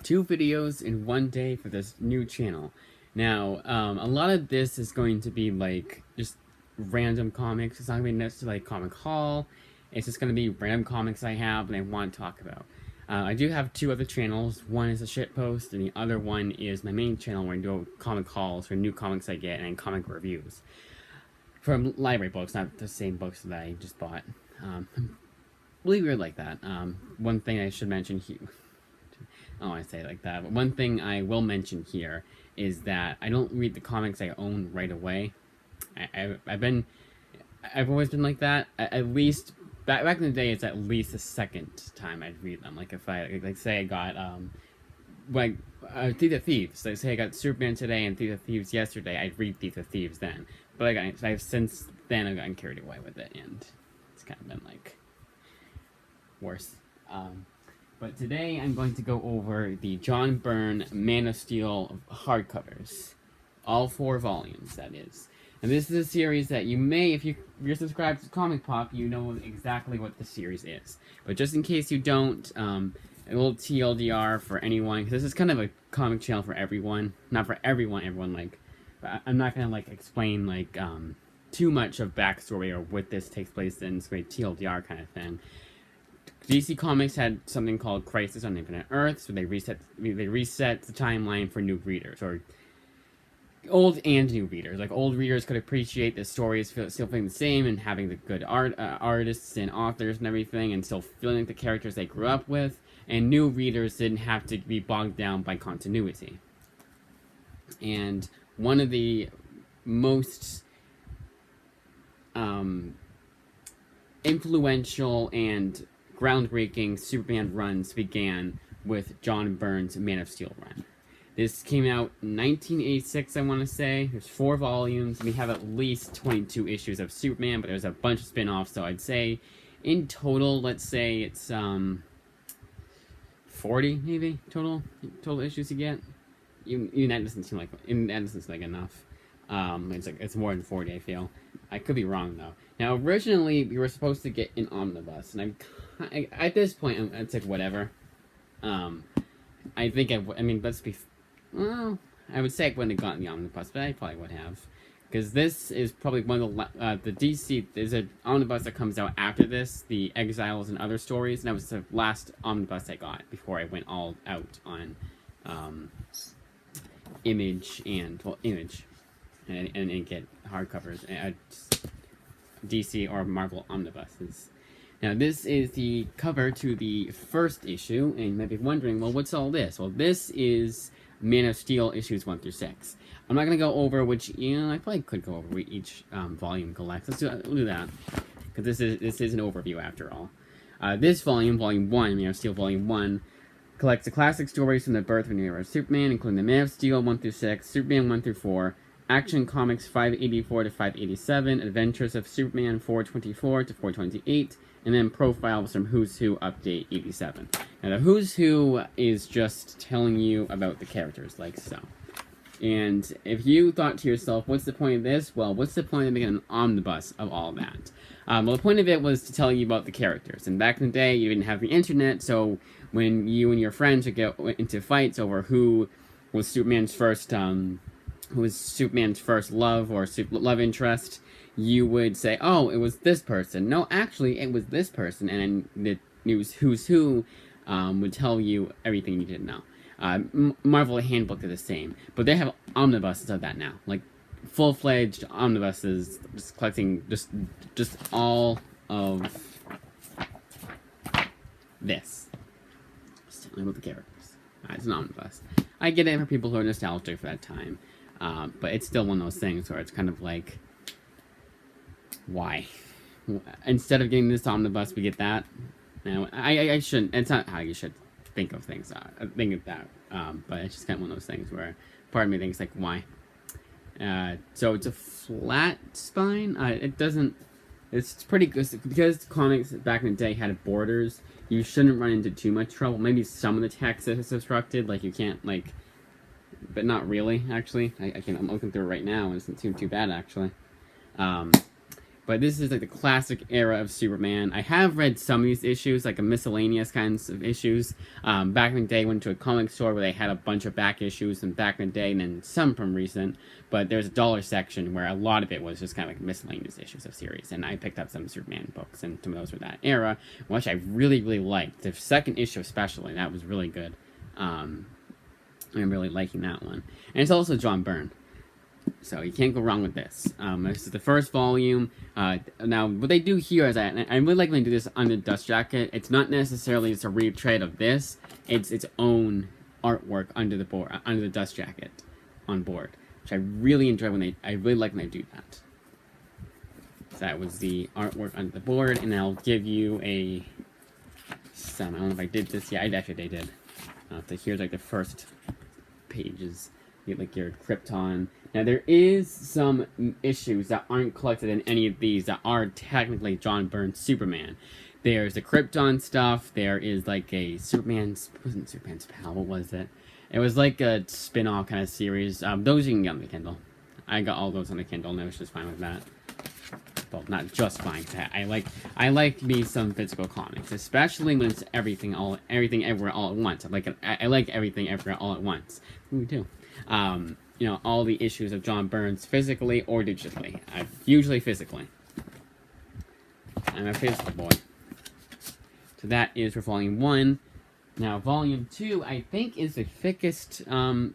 2 videos in one day for this new channel. Now, a lot of this is going to be like just random comics. It's not going to be necessarily like comic haul. It's just going to be random comics I have and I want to talk about. I do have 2 other channels. One is a shitpost, and the other one is my main channel where I do comic hauls for new comics I get and comic reviews. From library books, not the same books that I just bought. Really weird like that. One thing I should mention here, I don't want to say it like that, but one thing I will mention here is that I don't read the comics I own right away. I've always been like that. At least back in the day, it's at least the second time I'd read them. Like if I say I got Thief of Thieves. Like say I got Superman today and Thief of Thieves yesterday, I'd read Thief of Thieves then. But I've since then I've gotten carried away with it, and it's kind of been like worse. But today I'm going to go over the John Byrne Man of Steel hardcovers. All 4 volumes, that is. And this is a series that you may, if you're subscribed to Comic Pop, you know exactly what the series is. But just in case you don't, a little TLDR for anyone, because this is kind of a comic channel for everyone. Not for everyone like, I'm not going to like explain like too much of backstory or what this takes place in. It's a TLDR kind of thing. DC Comics had something called Crisis on Infinite Earths, where they reset the timeline for new readers, or old and new readers. Like old readers could appreciate the stories still feeling the same and having the good artists and authors and everything, and still feeling like the characters they grew up with. And new readers didn't have to be bogged down by continuity. And one of the most influential and groundbreaking Superman runs began with John Byrne's Man of Steel run. This came out in 1986, I want to say. There's 4 volumes. We have at least 22 issues of Superman, but there's a bunch of spin-offs, so I'd say in total, let's say it's 40 maybe total issues you get. Even that doesn't seem like enough. It's more than 40, I feel. I could be wrong though. Now originally we were supposed to get an omnibus, and at this point it's like whatever. I think I mean let's be. Well, I would say I wouldn't have gotten the omnibus, but I probably would have, because this is probably one of the DC. There's an omnibus that comes out after this, the Exiles and Other Stories, and that was the last omnibus I got before I went all out on Image and get hardcovers, DC or Marvel omnibuses. Now this is the cover to the first issue, and you might be wondering, well, what's all this? Well, this is Man of Steel issues 1 through 6. I'm not gonna go over which, I probably could go over each volume collects. We'll do that, because this is an overview after all. This volume 1, Man of Steel Volume 1, collects the classic stories from the birth of an era of Superman, including the Man of Steel 1 through 6, Superman 1 through 4, Action Comics 584 to 587, Adventures of Superman 424 to 428, and then profiles from Who's Who Update 87. Now the Who's Who is just telling you about the characters, like so. And if you thought to yourself, what's the point of this? Well, what's the point of making an omnibus of all that? Well, the point of it was to tell you about the characters. And back in the day, you didn't have the internet, so when you and your friends would get into fights over who was Superman's first love or love interest, you would say, oh, it was this person. No, actually, it was this person. And the news Who's Who would tell you everything you didn't know. Marvel Handbook is the same, but they have omnibuses of that now, like full-fledged omnibuses, just collecting just all of this. Just telling about the characters. It's an omnibus. I get it for people who are nostalgic for that time, but it's still one of those things where it's kind of like, why? Instead of getting this omnibus, we get that. Now, I shouldn't. It's not how you should think of things. Think of that. But it's just kind of one of those things where part of me thinks like, why? So it's a flat spine. It doesn't. It's pretty good because comics back in the day had borders. You shouldn't run into too much trouble. Maybe some of the text is obstructed, like you can't like, but not really. Actually, I'm looking through it right now, and it doesn't seem too bad actually. But this is like the classic era of Superman. I have read some of these issues, like a miscellaneous kinds of issues. Back in the day, I went to a comic store where they had a bunch of back issues from back in the day, and then some from recent. But there's a dollar section where a lot of it was just kind of like miscellaneous issues of series. And I picked up some Superman books, and some of those were that era, which I really, really liked. The second issue especially, that was really good. I'm really liking that one. And it's also John Byrne. So you can't go wrong with this. This is the first volume. Now, what they do here is, I really like when they do this on the Dust Jacket. It's not necessarily just a retread of this. It's its own artwork under the board, under the Dust Jacket on board, which I really enjoy I really like when they do that. So that was the artwork under the board, and I'll give you a. I don't know if I did this. Yeah, I actually did. So here's like the first pages. You get like your Krypton. Now there is some issues that aren't collected in any of these that are technically John Byrne's Superman. There's the Krypton stuff. There is like a Superman's, wasn't Superman's Pal, what was it? It was like a spin-off kind of series. Those you can get on the Kindle. I got all those on the Kindle, and I was just fine with that. Well, not just fine. I like me some physical comics, especially when it's everything everywhere all at once. I like everything everywhere all at once. Me too. You know, all the issues of John Byrne's physically or digitally. Usually physically. I'm a physical boy. So that is for Volume 1. Now, Volume 2, I think, is the thickest of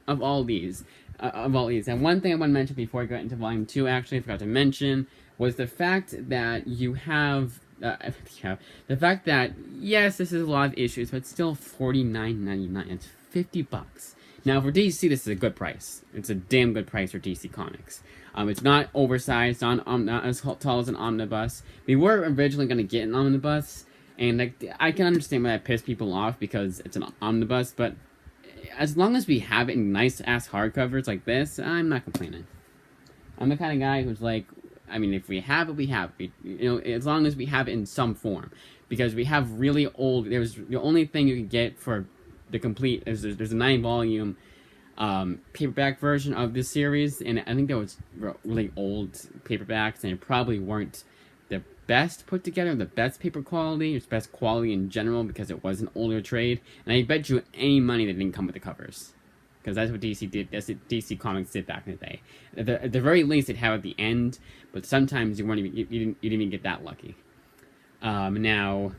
all these. And one thing I want to mention before I go into Volume 2, actually, I forgot to mention, was the fact that you have... the fact that, yes, this is a lot of issues, but it's still $49.99. It's $50. Now, for DC, this is a good price. It's a damn good price for DC Comics. It's not oversized, not as tall as an omnibus. We were originally going to get an omnibus, and I can understand why that pissed people off because it's an omnibus, but as long as we have it in nice-ass hardcovers like this, I'm not complaining. I'm the kind of guy who's like, I mean, if we have it, we have it. You know, as long as we have it in some form. Because we have really old... the only thing you can get for... the complete there's a 9-volume paperback version of this series, and I think that was really old paperbacks, and it probably weren't the best put together, the best paper quality, or best quality in general, because it was an older trade. And I bet you any money that didn't come with the covers, because that's what DC did. That's what DC Comics did back in the day. At the very least, they'd have at the end, but sometimes you didn't even get that lucky. Now,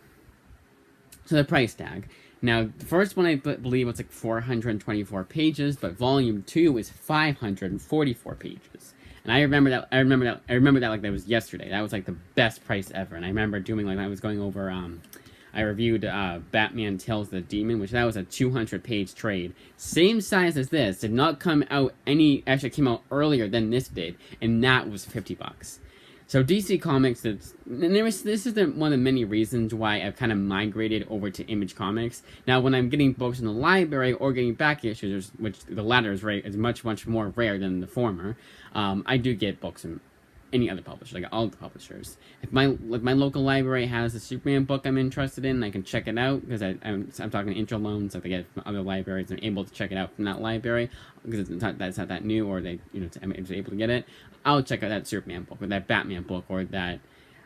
so the price tag. Now, the first one I believe was like 424 pages, but Volume 2 is 544 pages. And I remember that like that was yesterday. That was like the best price ever. And I remember doing like I was going over. I reviewed Batman Tales of the Demon, which that was a 200-page trade, same size as this. Did not come out actually came out earlier than this did, and that was $50. So DC Comics, this is one of the many reasons why I've kind of migrated over to Image Comics. Now, when I'm getting books in the library or getting back issues, which the latter is much more rare than the former, I do get books from any other publisher, like all the publishers. If my local library has a Superman book I'm interested in, I can check it out, because I'm talking intro loans, like I get from other libraries, I'm able to check it out from that library, because that's not that new, or I'm able to get it. I'll check out that Superman book, or that Batman book, or that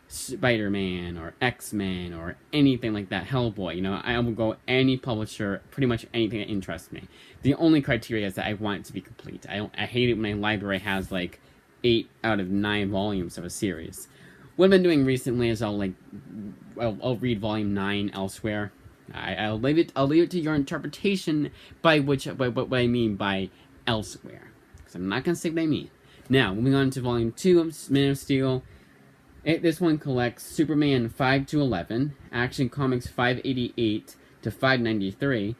Spider-Man, or X-Men, or anything like that, Hellboy. You know, I will go any publisher, pretty much anything that interests me. The only criteria is that I want it to be complete. I hate it when a library has like 8 out of 9 volumes of a series. What I've been doing recently is I'll read Volume 9 elsewhere. I'll leave it to your interpretation by what I mean by elsewhere, because I'm not gonna say what I mean. Now, moving on to Volume 2 of Man of Steel. This one collects Superman 5 to 11, Action Comics 588 to 593,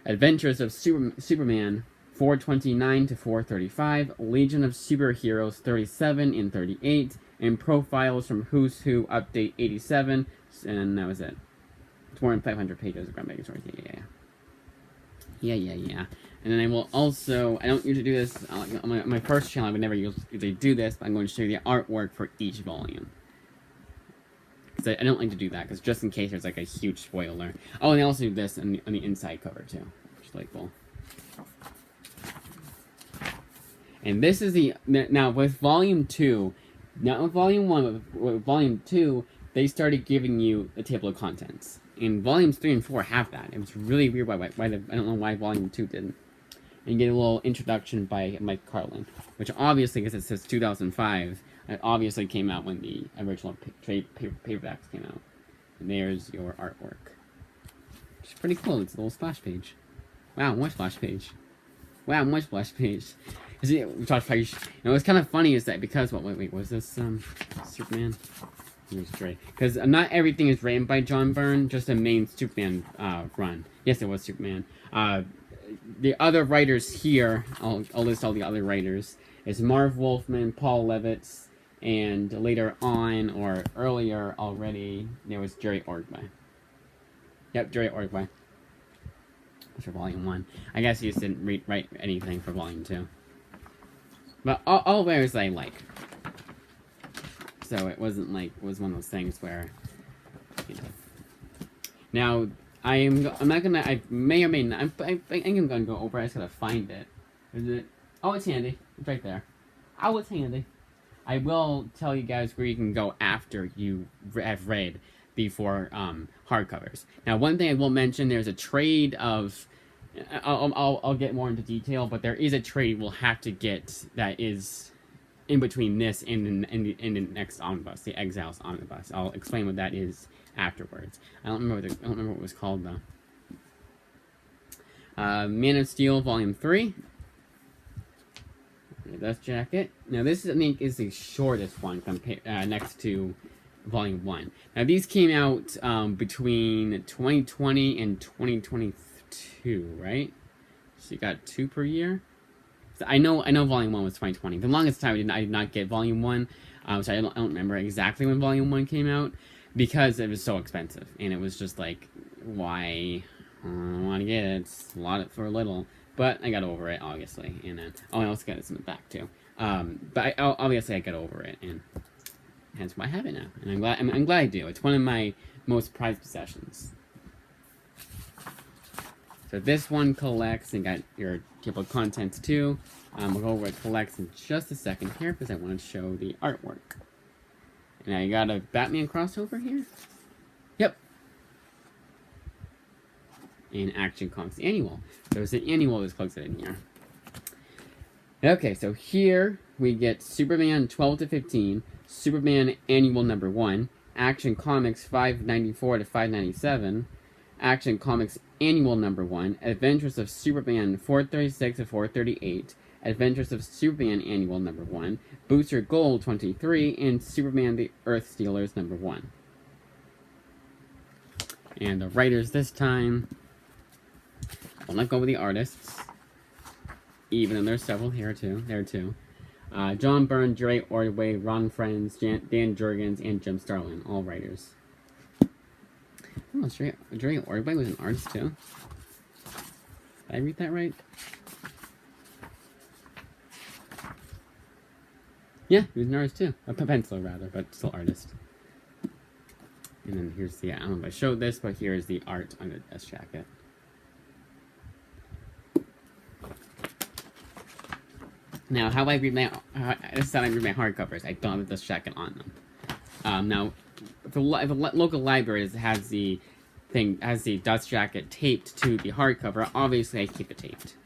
Adventures of Superman 429 to 435, Legion of Superheroes 37 and 38, and Profiles from Who's Who Update 87, and that was it. It's more than 500 pages of graphic stories. Yeah. And then I will also, I don't usually do this, on my first channel I would never usually do this, but I'm going to show you the artwork for each volume. Because I don't like to do that, because just in case there's like a huge spoiler. Oh, and they also do this on the inside cover too, which is like cool. And this is now with Volume 2, Not with Volume 1, but with Volume 2, they started giving you a table of contents. And Volumes 3 and 4 have that. It was really weird why I don't know why Volume 2 didn't. And you get a little introduction by Mike Carlin, which obviously, because it says 2005, it obviously came out when the original trade paperbacks came out. And there's your artwork. Which is pretty cool. It's a little splash page. Wow, one splash page. Wow, one splash page. What's kind of funny is that because wait, was this Superman? Here's Dre. Because not everything is written by John Byrne, just the main Superman run. Yes, it was Superman. The other writers here, I'll list all the other writers, is Marv Wolfman, Paul Levitz, and later on, or earlier already, there was Jerry Ordway. Yep, Jerry Ordway. For Volume 1. I guess he just didn't write anything for Volume 2. But all writers I like. So it wasn't like, it was one of those things where, you know. Now, I'm not gonna, I may or may not, I think I'm gonna go over, I just gotta find it. Is it? Oh, it's handy. It's right there. Oh, it's handy. I will tell you guys where you can go after you have read before hardcovers. Now, one thing I will mention, there's a trade of, I'll get more into detail, but there is a trade we'll have to get that is in between this and the next omnibus, the Exiles omnibus. I'll explain what that is afterwards. I don't remember what it was called though. Man of Steel Volume 3. Dust Jacket. Now this I think is the shortest one next to Volume 1. Now these came out between 2020 and 2022, right? So you got 2 per year. So I know Volume 1 was 2020. The longest time I did not get Volume 1, which I don't remember exactly when Volume 1 came out, because it was so expensive. And it was just like, why? I don't want to get it. It's a lot for a little. But I got over it, obviously. And then, I also got some back too. But obviously I got over it, and hence why I have it now. And I'm glad I do. It's one of my most prized possessions. So this one collects, and got your table of contents too. We'll go over what collects in just a second here, because I want to show the artwork. And I got a Batman crossover here. Yep. And Action Comics Annual. There's an annual that's collected in here. Okay, so here we get Superman 12 to 15, Superman Annual number 1, Action Comics 594 to 597, Action Comics Annual number 1, Adventures of Superman 436 to 438, Adventures of Superman Annual number 1, Booster Gold 23, and Superman the Earth Stealers number 1. And the writers this time, I'll not go with the artists, even though there's several here too. There too. John Byrne, Jerry Ordway, Ron Friends, Dan Jurgens, and Jim Starlin, all writers. Oh, Jerry Ordway was an artist too. Did I read that right? Yeah, he was an artist too. A penciler rather, but still artist. And then here's the, I don't know if I showed this, but here's the art on the dust jacket. Now, how I read my, this is how I read my hardcovers. I don't have the dust jacket on them. Now, if a local library has the dust jacket taped to the hardcover, obviously I keep it taped.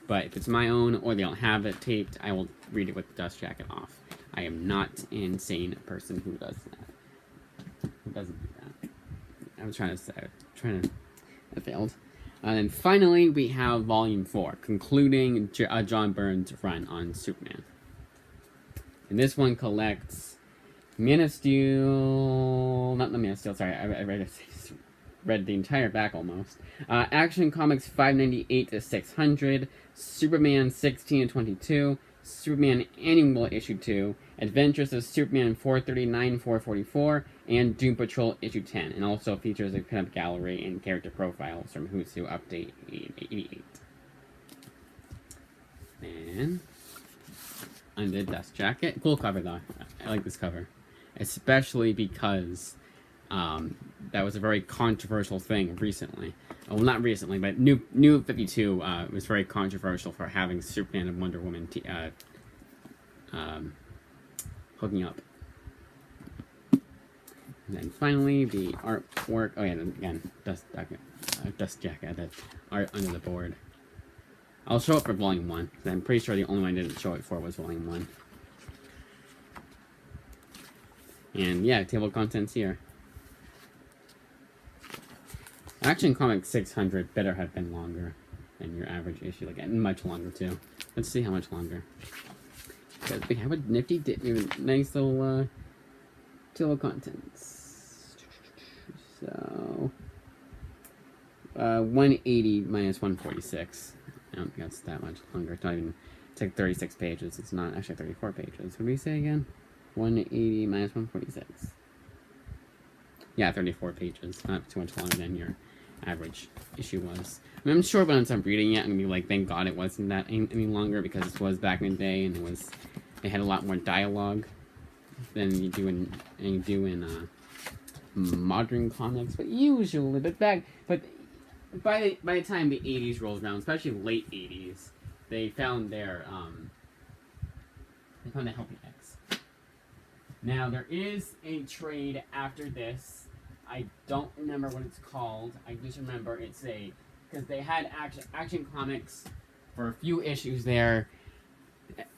But if it's my own, or they don't have it taped, I will read it with the dust jacket off. I am not an insane person who does that. Who doesn't do that? I was trying to, it failed. And then finally, we have Volume 4, concluding John Byrne's run on Superman. And this one collects Man of Steel... Not the Man of Steel, sorry, I read the entire back almost. Action Comics 598 to 600, Superman 16 to 22, Superman Annual Issue 2, Adventures of Superman 439, 444, and Doom Patrol Issue 10, and also features a pinup gallery and character profiles from Who's Who Update 88. And under the dust jacket, cool cover though. I like this cover, especially because that was a very controversial thing recently. Well, not recently, but New 52 was very controversial for having Superman and Wonder Woman hooking up. And then finally, the artwork. Oh yeah, again, dust jacket, the art under the board. I'll show it for Volume 1, because I'm pretty sure the only one I didn't show it for was Volume 1. And yeah, table of contents here. Action Comics 600 better have been longer than your average issue, like much longer too. Let's see how much longer. Because we have a nifty, nice little table of contents. So 180 minus 146. I don't think that's that much longer. It's not even. It's like 36 pages. It's not actually 34 pages. What did we say again? 180 minus 146. Yeah, 34 pages. Not too much longer than your average issue was. I mean, I'm sure once I'm reading it, I'm gonna be like, thank God it wasn't that any longer, because it was back in the day, and it had a lot more dialogue than you do in modern comics. But usually, by the time the 80s rolled around, especially late 80s, they found the Helping X. Now, there is a trade after this. I don't remember what it's called. I just remember because they had Action Comics for a few issues there.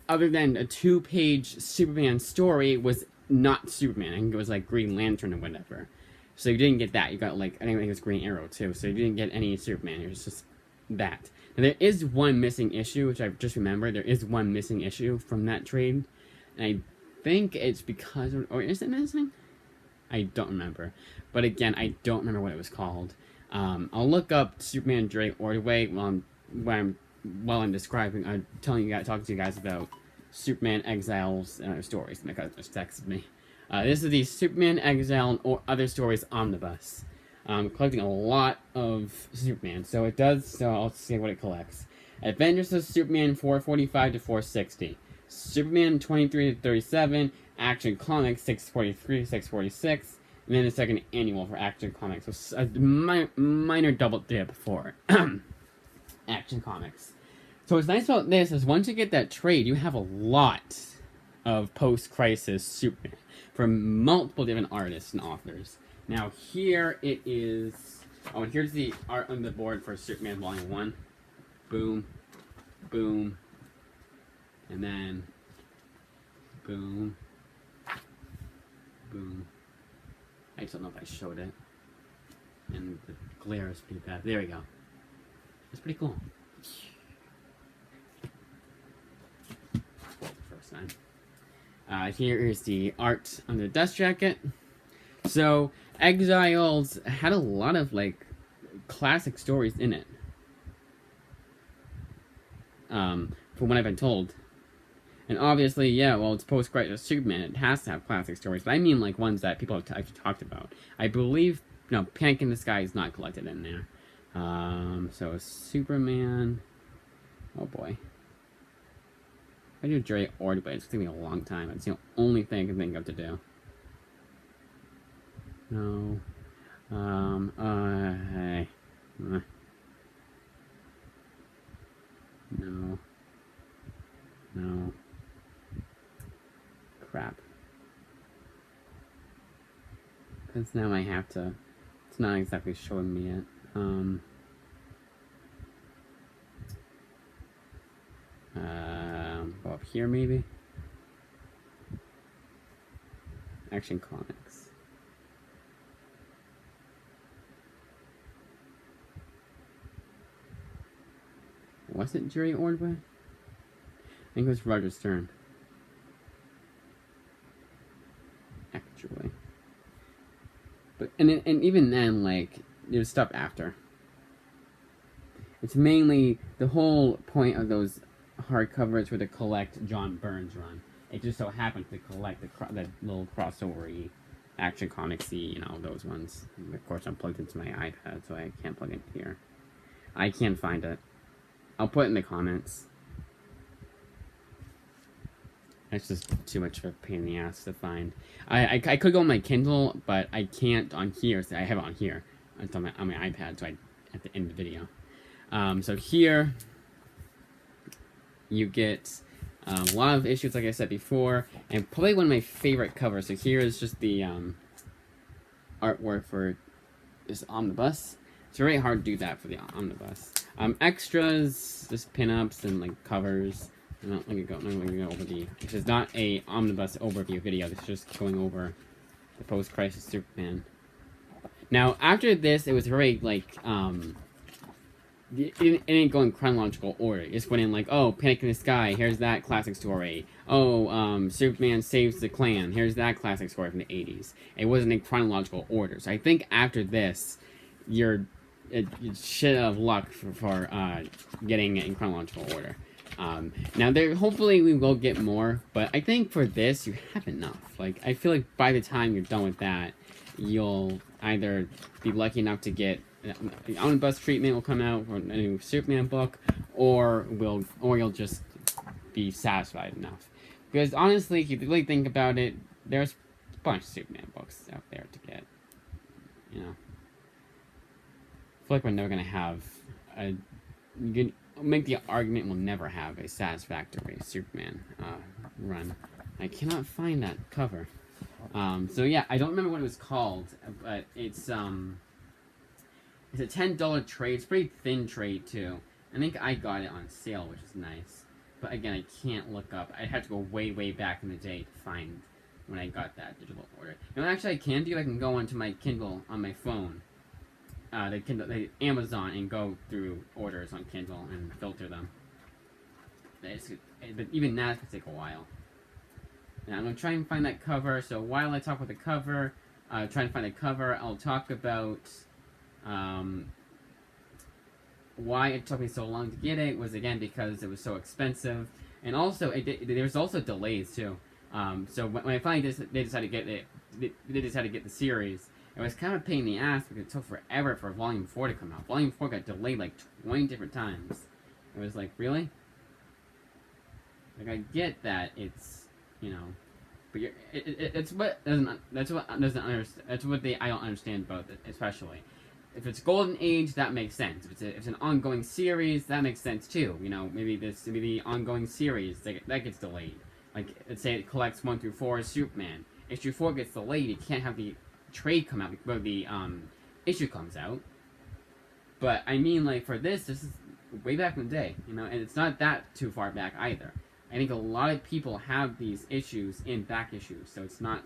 Other than a 2-page Superman story, was not Superman. I think it was like Green Lantern or whatever. So you didn't get that. You got, like, I think it was Green Arrow too. So you didn't get any Superman. It was just that. Now, there is one missing issue, which I just remembered. There is one missing issue from that trade. And I think it's because, or is it missing? I don't remember. But again, I don't remember what it was called. I'll look up Superman Dre Ordway while I'm describing, talking to you guys about Superman Exiles and other stories. My cousin just texted me. This is the Superman Exile or Other Stories Omnibus. Collecting a lot of Superman. So I'll see what it collects. Adventures of Superman 445 to 460. Superman 23 to 37. Action Comics 643 to 646. And then the second annual for Action Comics. So a minor double dip for Action Comics. So what's nice about this is once you get that trade, you have a lot of post-crisis Superman from multiple different artists and authors. Now here it is. Oh, and here's the art on the board for Superman Volume 1. Boom. Boom. And then boom. Boom. I just don't know if I showed it. And the glare is pretty bad. There we go. It's pretty cool. First time. Here is the art on the dust jacket. So, Exiles had a lot of, like, classic stories in it. From what I've been told. And obviously, yeah, well, it's post-crisis Superman. It has to have classic stories. But I mean, like, ones that people have actually talked about. I believe, no, Panic in the Sky is not collected in there. So Superman. Oh, boy. I do Dre Ordway. It's going to be a long time. It's the only thing I can think of to do. No. Hey. No. No. Crap. Because now I have to... It's not exactly showing me it. Go up here, maybe? Action Comics. Was it Jerry Ordway? I think it was Roger Stern. Actually. But, and even then, like, there's stuff after. It's mainly, the whole point of those hardcovers were to collect John Byrne's run. It just so happened to collect the little crossover-y, Action Comics-y, you know, those ones. And of course, I'm plugged into my iPad, so I can't plug it here. I can't find it. I'll put it in the comments. It's just too much of a pain in the ass to find. I could go on my Kindle, but I can't on here. So I have it on here. It's on my iPad, so I have to end the video. So here, you get a lot of issues, like I said before, and probably one of my favorite covers. So here is just the artwork for this omnibus. It's very hard to do that for the omnibus. Extras, just pinups and like covers. I'm not going to go over the. This is not a omnibus overview video. This is just going over the post-crisis Superman. Now, after this, it was very like it didn't go in chronological order. It just went in like, oh, Panic in the Sky, here's that classic story. Oh, Superman saves the Klan, here's that classic story from the 80s. It wasn't in chronological order. So I think after this, you're shit out of luck for getting it in chronological order. Now, hopefully we will get more, but I think for this, you have enough. Like, I feel like by the time you're done with that, you'll either be lucky enough to get the omnibus treatment will come out for a new Superman book, or you'll just be satisfied enough. Because honestly, if you really think about it, there's a bunch of Superman books out there to get. You know, I feel like we're never gonna have a. You can make the argument we'll never have a satisfactory Superman run. I cannot find that cover. So yeah, I don't remember what it was called, but it's a $10 trade. It's a pretty thin trade too. I think I got it on sale, which is nice. But again, I can't look up. I have to go way back in the day to find when I got that digital order. You know, actually, I can do. I can go onto my Kindle on my phone, the Amazon, and go through orders on Kindle and filter them. But even that could take a while. Now, I'm going to try and find that cover. So while I talk about the cover, trying to find a cover, I'll talk about why it took me so long to get it. Was again because it was so expensive, and also there was also delays too. So when I finally they decided to get it, they decided to get the series. It was kind of a pain in the ass because it took forever for Volume 4 to come out. Volume 4 got delayed like 20 different times. It was like, really? Like, I get that it's, you know, but it's what doesn't understand. That's what I don't understand about it, especially. If it's Golden Age, that makes sense. If it's an ongoing series, that makes sense too. You know, maybe the ongoing series that gets delayed. Like, let's say it collects 1 through 4 as Superman. Issue 4 gets delayed. You can't have the trade come out before the issue comes out. But I mean, like, for this is way back in the day, you know, and it's not that too far back either. I think a lot of people have these issues in back issues, so it's not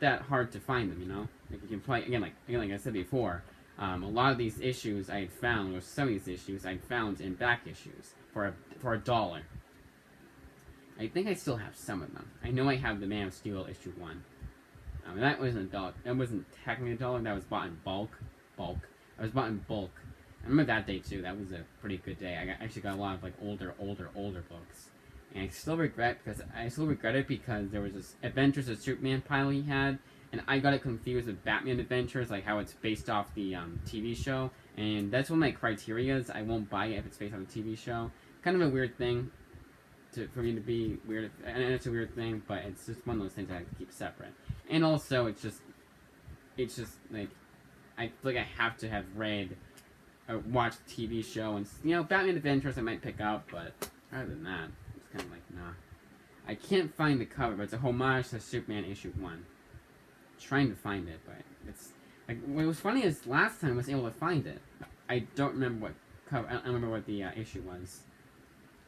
that hard to find them, you know. Like, you can play again, like I said before, a lot of these issues I had found, or some of these issues I found in back issues for $1. I think I still have some of them. I know I have the Man of Steel issue 1. That wasn't $1. That wasn't technically $1. That was bought in bulk. I was bought in bulk. I remember that day too. That was a pretty good day. I actually got a lot of like older books, and I still regret it because there was this Adventures of Superman pile he had, and I got it confused with Batman Adventures, like how it's based off the TV show, and that's one of my criterias. I won't buy it if it's based on the TV show. Kind of a weird thing for me to be weird, and it's a weird thing, but it's just one of those things I have to keep separate. And also, it's just like I feel like I have to have read or watched the TV show, and you know, Batman Adventures I might pick up, but other than that, it's kind of like nah. I can't find the cover, but it's a homage to Superman issue 1. I'm trying to find it, but it's like what was funny is last time I was able to find it. I don't remember what cover. I don't remember what the issue was,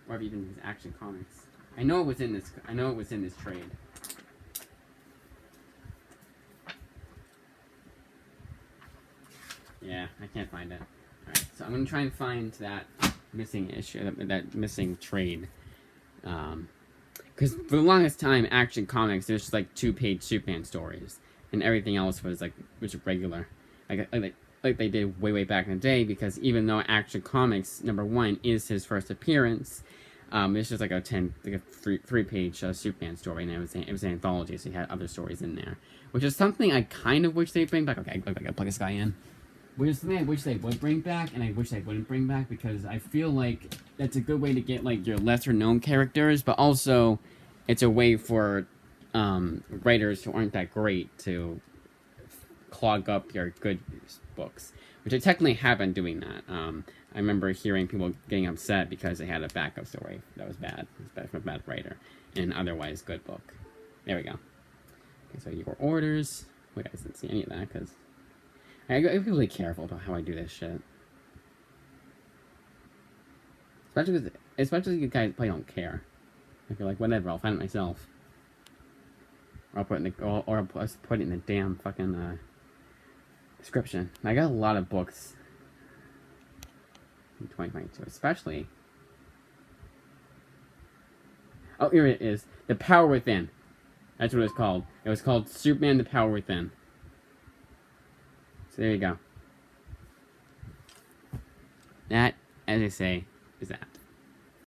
or if even these Action Comics. I know it was in this. I know it was in this trade. Yeah, I can't find it. Alright, so I'm going to try and find that missing issue, that missing trade. Because for the longest time, Action Comics, there's just like 2-page Superman stories. And everything else was regular. Like they did way back in the day, because even though Action Comics #1 is his first appearance, it's just like a 3-page Superman story, and it was an anthology, so he had other stories in there. Which is something I kind of wish they'd bring back. Okay, I gotta plug this guy in. Which is something I wish they would bring back, and I wish they wouldn't bring back, because I feel like that's a good way to get like your lesser known characters, but also it's a way for writers who aren't that great to clog up your good books, which I technically have been doing that. I remember hearing people getting upset because they had a backup story that was bad. It was bad from a bad writer, and otherwise good book. There we go. Okay, so your orders. you guys didn't see any of that, because I gotta be really careful about how I do this shit. Especially you guys probably don't care. If you're like, whatever, I'll find it myself. Or I'll put it in the, or I'll put it in the damn fucking, description. I got a lot of books in 2022, especially. Oh, here it is. The Power Within. That's what it was called. It was called Superman: The Power Within. So there you go. That, as I say, is that.